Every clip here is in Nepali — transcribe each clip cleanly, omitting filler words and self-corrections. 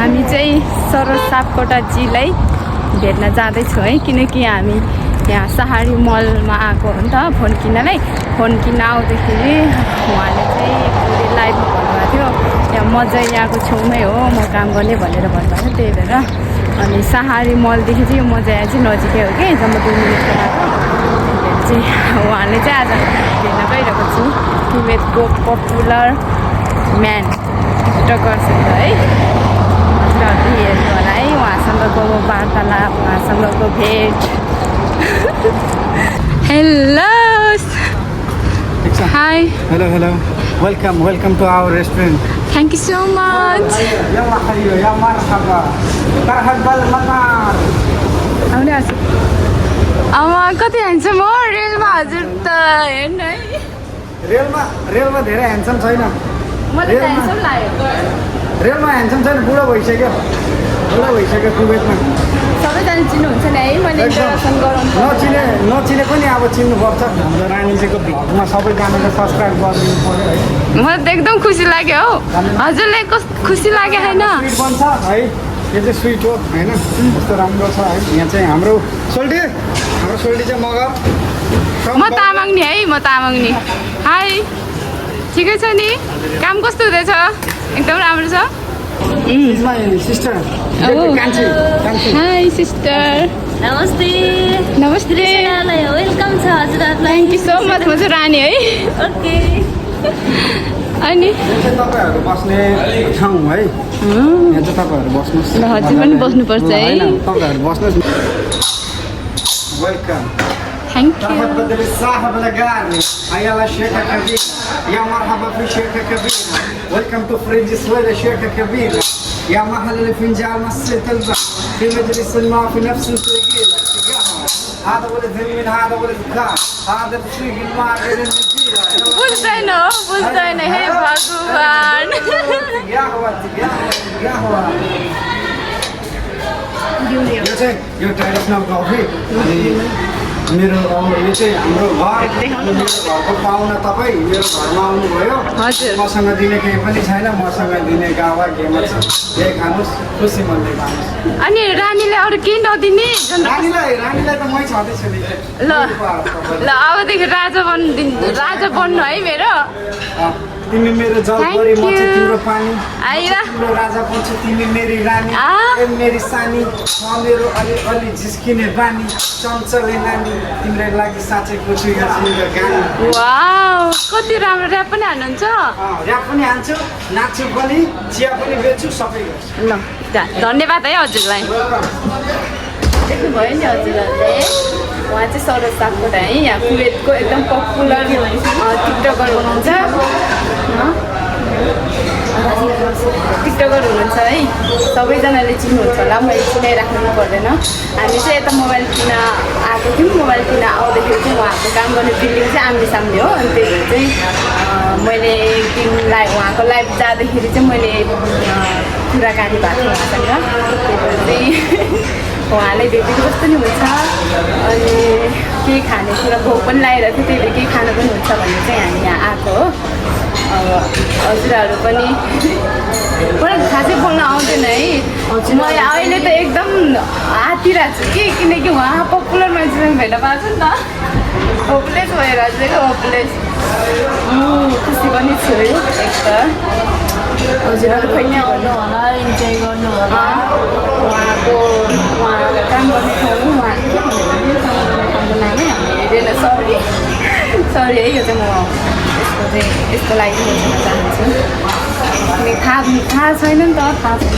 हामी चाहिँ सरोज सापकोटाजीलाई भेट्न जाँदैछौँ है, किनकि हामी यहाँ सहारी मलमा आएको हो नि त फोन किन्नलाई। फोन किन्न आउँदाखेरि उहाँले चाहिँ लाइभमा भन्नुभएको थियो यहाँ मजा यहाँको छेउमै हो, म काम गर्ने भनेर भन्नुभएको थियो। त्यही भएर अनि सहारी मलदेखि चाहिँ यो मजा यहाँ चाहिँ नजिकै हो कि, जम्मा 2 मिनटको बाटो। चाहिँ उहाँले चाहिँ आज भेट्न गइरहेको छु तिब्बतको पपुलर म्यान टिकटकर्स है। हजुरहरूले हेर्नु होला है उहाँसँगको वार्तालाप, उहाँसँगको भेट। Hello hi, hello welcome to our restaurant. Thank you so much. कति ह्यान्डसम हो रेलमा हजुर त, हेर्नु है। रेलमा धेरै ह्यान्डसम छैन। मलाई ह्यान्डसम लाग्यो। रेलमा ह्यान्डसम छैन, बुढो भइसक्यो कुवेतमा। सबैजना चिन्नुहुन्छ नि है, मैले इन्ट्रोडक्सन गराउनु नचिने पनि अब चिन्नुपर्छ। हाम्रो रानीजीको भ्लगमा सबैजनाले सब्सक्राइब गरिदिनु पर्यो है। मलाई त एकदम खुसी लाग्यो हौ। हजुरलाई कस्तो खुसी लाग्यो होइन? स्विट बन्छ है, यो चाहिँ स्विट हो होइन, कस्तो राम्रो छ है। यहाँ चाहिँ हाम्रो सोल्टी चाहिँ मगर। म तामाङ नि है, म तामाङ नि। हाई, ठिकै छ नि? काम कस्तो हुँदैछ? एकदम राम्रो छ। सिस्टर हाई सिस्टर, नमस्ते नमस्ते, वेलकम छ हजुरहरूलाई। Thank you so much. म चाहिँ रानी है। ओके, अनि तपाईँहरू बस्ने ठाउँ है, यहाँ चाहिँ तपाईँहरू बस्नुहोस्। ल हजुर पनि बस्नुपर्छ है। तपाईँहरू बस्नुहोस्। वेलकम। Thank you. مرحبا بالصاحب الأقارب، أيلا شيكة كبيرة، يا مرحبا في شيكة كبيرة، ويلكم تو فرنج سويدة شيكة كبيرة، يا محل الفنجان مسيت البحر، في مجلس ما في نفس ثقيلة، هذا ولد من هذا ولد كار، هذا بشيك الماء غير النجيلة. बुझ्दैन हो, बुझ्दैन। हे भगवान्। यो ट्रेडिसनल कफी मेरो यो चाहिँ हाम्रो घरको पाहुना तपाईँ मेरो घरमा आउनुभयो। हजुर। मसँग दिने केही पनि छैन, मसँग दिने गावा केमा छ, यही खानुहोस्, खुसी मनले खानुहोस्। अनि रानीलाई अरू केही नदिने? रानीलाई त मै छँदैछु नि। ल ल, अबदेखि राजा बन्नु है मेरो। तिमी मेरो जलपरी, म चाहिँ तिम्रो पानी। आइरा तिम्रो राजा बन्छ, तिमी मेरी रानी। ए मेरी सानी, म मेरो अलि झिस्किने बानी, चञ्चले नानी, तिम्रो लागि साँचेको छु यो गानी। वाउ, कति राम्रो ऱ्याप पनि हाल्नुहुन्छ। ऱ्याप पनि हान्छु, नाच्छु पनि, चिया पनि बेच्छु, सबै गर्छु। ल धन्यवाद है हजुरलाई। देख्नुभयो नि हजुरहरूले, उहाँ चाहिँ सरोज सापकोटा है, यहाँ कुवेतको एकदम पपुलर टिकटकर हुनुहुन्छ। टिकटकर हुनुहुन्छ है, सबैजनाले चिन्नुहुन्छ होला, मैले चिनाइराख्नु पर्दैन। हामी चाहिँ यता मोबाइल किन आएको थियौँ, मोबाइल किन आउँदाखेरि चाहिँ उहाँको काम गर्ने बिल्डिङ चाहिँ आम्ने सामने हो। अनि त्यही भएर चाहिँ मैले एक दिन उहाँको लाइभ जाँदाखेरि चाहिँ मैले कुराकानी भएको थियो उहाँसँग। त्यही भएर चाहिँ उहाँलाई भेटेको जस्तो नि हुन्छ। अनि केही खानेकुरा भोक पनि लागिरहेको थियो, त्यही भएर केही खानु पनि हुन्छ भन्ने चाहिँ हामी यहाँ आएको हो। अब हजुरहरू पनि मलाई खासै बोल्न आउँदैन है। म अहिले त एकदम आतिरहेको छु कि, किनकि उहाँ पपुलर मान्छेसँग भेट्न पाएको छु नि त। होपलेस भएर चाहिँ होपलेस। खुसी पनि छु है एक त। हजुरहरू पनि आउनु होला, इन्जोय गर्नु होला। उहाँ काम गर्ने ठाउँ, उहाँको नामै हामी हेरेन। सरी है, यो चाहिँ म यसको लागि सोच्न चाहन्छु। अनि थाहा छैन नि त, थाहा छैन।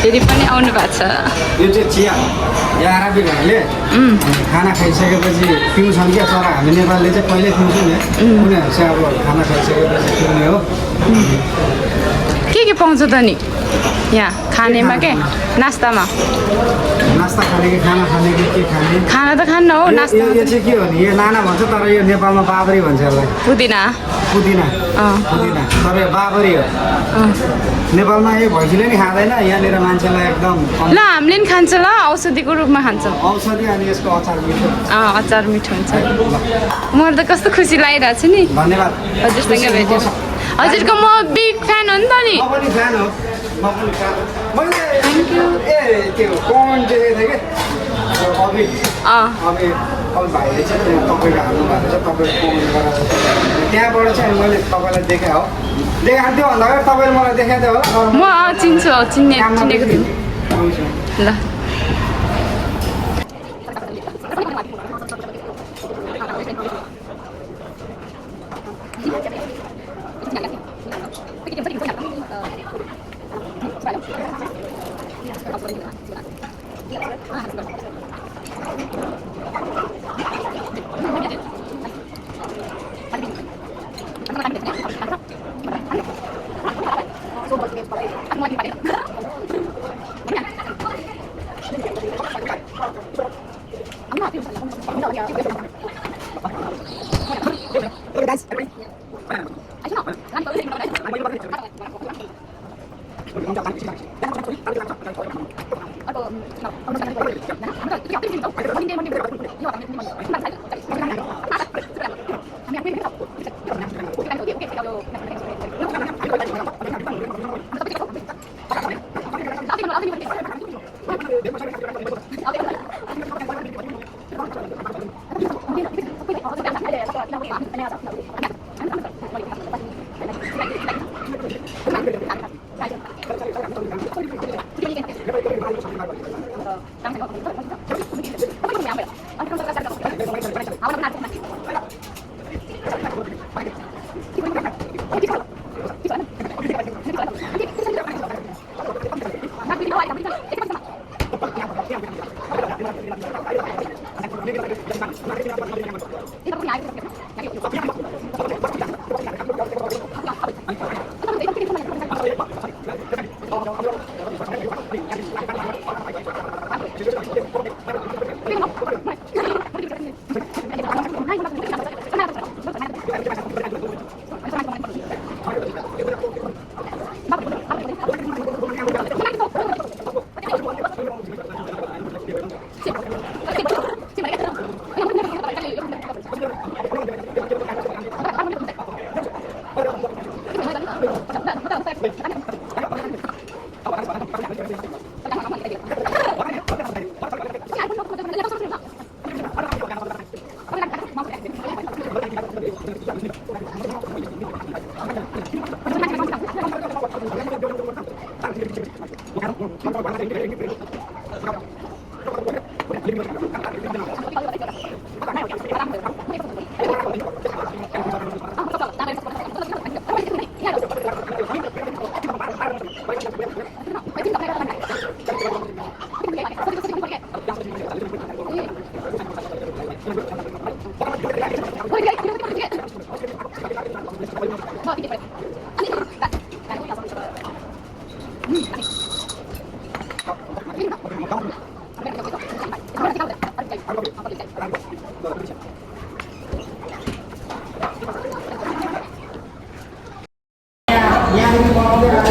फेरि पनि आउनु भएको छ। यो चाहिँ चिया, यो आरबी भाइले खाना खाइसकेपछि पिउँछन् क्या चरा। हामी नेपालले चाहिँ पहिल्यै पिउँछौँ नि, उनीहरू चाहिँ अब खाना खाइसकेपछि पिउने हो। के पाउँछ त नि यहाँ खानेमा? के नास्तामा? नास्ता खाने कि खाना खाने कि के खाने? खाना त खान्न हो, नास्ता। यो चाहिँ के हो नि, यो नाना भन्छ, तर यो नेपालमा बाबरी भन्छ यसलाई। पुदिना। तर यो बाबरी हो। नेपालमा यो भैँसीले नि खाँदैन, यहाँनिर मान्छेलाई एकदम। ल हामीले नि खान्छ, ल औषधिको रूपमा खान्छौँ। औषधि अनि यसको अचार मिठो। अचार मिठो हुन्छ। मलाई त कस्तो खुसी लागिरहेको छ नि धन्यवाद हजुरसँग भेटेर। हजुरको म बिग फ्यान हो नि त नि म पनि फ्यान हो म पनि फ्यान हो मैले Thank you. त्यो कमेन्ट देखेको थिएँ कि अभि भाइले चाहिँ त्यहाँ तपाईँको हाल्नु भएको छ तपाईँले कमेन्ट गरेर त्यहाँबाट चाहिँ मैले तपाईँलाई देखाएँ हो देखाएको थियो भन्दा तपाईँले मलाई देखाएको थियो होला म चिन्छु चिनेको थिएँ ल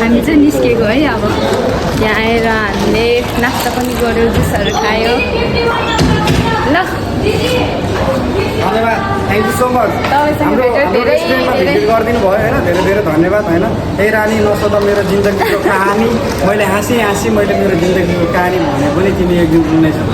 हामी चाहिँ निस्केको है अब यहाँ आएर हामीले नास्ता पनि गऱ्यो जुसहरू खायो ल धन्यवाद थ्याङ्क यू सो मच तपाईँसँग भेटेर धेरै धेरै गरिदिनु भयो होइन धेरै धेरै धन्यवाद होइन ए रानी नसोध मेरो जिन्दगीको कहानी मैले हाँसी मैले मेरो जिन्दगीको कहानी भने पनि तिमी एक दिन सुन्नेछौ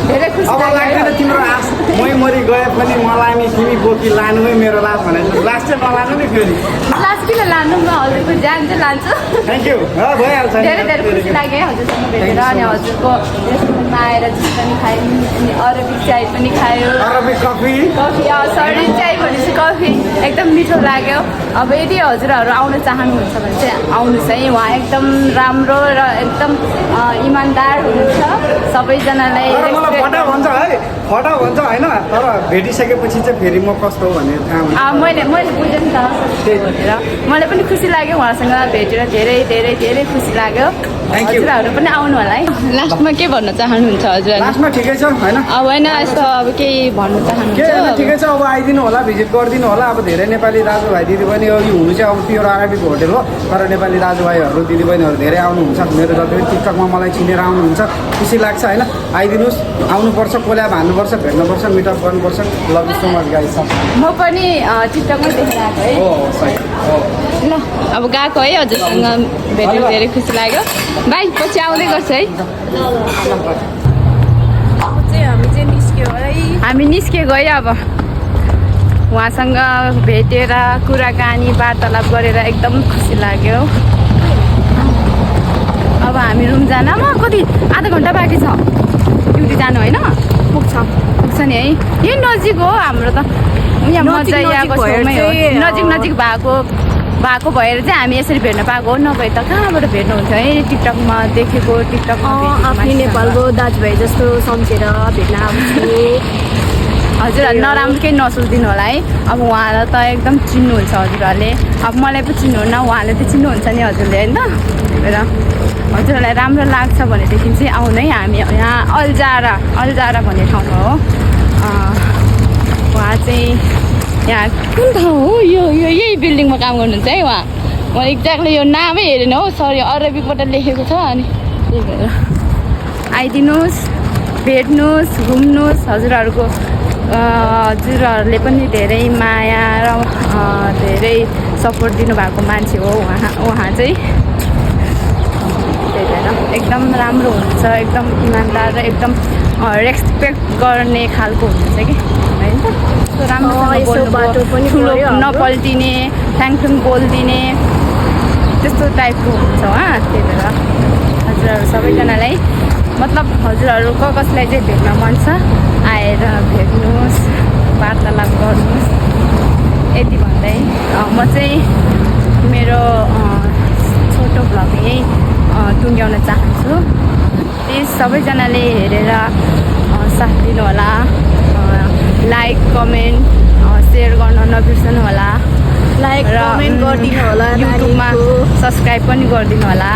धेरै खुसी अब लाग्दैन तिम्रो आश मै मरि गए पनि मलाई नि तिमी बोकी लानु नै मेरो लास भने लास चाहिँ नलानु नि फेरि लास किन लानु म हजुरको ज्यान चाहिँ लान्छु थ्याङ्क यू भइहाल्छ धेरै धेरै खुसी लाग्यो हजुरसँग भेटेर अनि हजुरको रेस्टुरेन्टमा आएर जुस पनि खायौँ अनि अरबिक चाय पनि खायो अरबिक कफी सरी चाय भनेपछि कफी एकदम मिठो लाग्यो अब यदि हजुरहरू आउन चाहनुहुन्छ भने चाहिँ आउनुहोस् है उहाँ एकदम राम्रो र एकदम इमान्दार हुनुहुन्छ सबैजनालाई फटा भन्छ है फटा भन्छ होइन तर भेटिसकेपछि चाहिँ फेरि म कस्तो हो भन्ने थाहा हुन्छ मैले बुझेँ नि त त्यही भनेर मलाई पनि खुसी लाग्यो उहाँसँग भेटेर धेरै धेरै धेरै खुसी लाग्यो हजुरहरू पनि आउनु होला है लास्टमा के भन्न चाहनुहुन्छ हजुर लास्टमा ठिकै छ होइन अब होइन यस्तो अब केही भन्नु चाहनुहुन्छ ठिकै छ अब आइदिनु होला भिजिट गरिदिनु होला अब धेरै नेपाली दाजुभाइ दिदीबहिनी अघि हुनु चाहिँ अब प्योर आरबीको होटेल हो तर नेपाली दाजुभाइहरू दिदीबहिनीहरू धेरै आउनुहुन्छ मेरो जति पनि टिकटकमा मलाई चिनेर आउनुहुन्छ खुसी लाग्छ होइन आइदिनुहोस् आउनुपर्छ कोल्याब हान्नुपर्छ भेट्नुपर्छ मिटअप गर्नुपर्छ love you so much guys म पनि टिकटकमै देखेर आएको है हो सही ल अब गएको है हजुरसँग भेट्नु धेरै खुसी लाग्यो भाइ पछि आउँदै गर्छ है हामी निस्कियो है अब उहाँसँग भेटेर कुराकानी वार्तालाप गरेर एकदम खुसी लाग्यो अब हामी रुम जान कति आधा घन्टा बाँकी छ ड्युटी जानु होइन पुग्छ नि है यही नजिक हो हाम्रो त यहाँ मजा यहाँको छेउमै हो नजिक भएको भएर चाहिँ हामी यसरी भेट्न पाएको हो नभए त कहाँबाट भेट्नुहुन्थ्यो है टिकटकमा देखेको टिकटकमा आफ्नै नेपालको दाजुभाइ जस्तो सम्झेर भेट्न आउँछु हजुरहरूले नराम्रो केही नसोचिदिनु होला है अब उहाँलाई त एकदम चिन्नुहुन्छ हजुरहरूले अब मलाई पो चिन्नुहुन्न उहाँले त चिन्नुहुन्छ नि हजुरले होइन त्यही भएर हजुरहरूलाई राम्रो लाग्छ भनेदेखि चाहिँ आउनु है हामी यहाँ अल्जारा भन्ने ठाउँमा हो उहाँ चाहिँ यहाँ कुन ठाउँ हो यो यही बिल्डिङमा काम गर्नुहुन्छ है उहाँ म एक्ज्याक्टली यो नामै हेरेन हो सरी अरबिकबाट लेखेको छ अनि त्यही भएर आइदिनुहोस् भेट्नुहोस् घुम्नुहोस् हजुरहरूले पनि धेरै माया र धेरै सपोर्ट दिनुभएको मान्छे हो उहाँ चाहिँ त्यही भएर एकदम राम्रो हुन्छ एकदम इमान्दार र एकदम रेस्पेक्ट गर्ने खालको हुनुहुन्छ कि होइन त राम्रो बाटो पनि ठुलो नपल्टिने फ्याङफ्याङ बोलिदिने त्यस्तो टाइपको हुन्छ उहाँ त्यही भएर हजुरहरू सबैजनालाई मतलब हजुरहरू कसलाई चाहिँ भेट्न मन छ आएर भेट्नुहोस् वार्तालाप गर्नुहोस् यति भन्दै म चाहिँ मेरो छोटो भ्लग यही टुङ्ग्याउन चाहन्छु प्लिज सबैजनाले हेरेर साथ दिनु होला लाइक कमेन्ट सेयर गर्न नबिर्सनु होला लाइक कमेन्ट गरिदिनु होला युट्युबमा सब्सक्राइब पनि गरिदिनु होला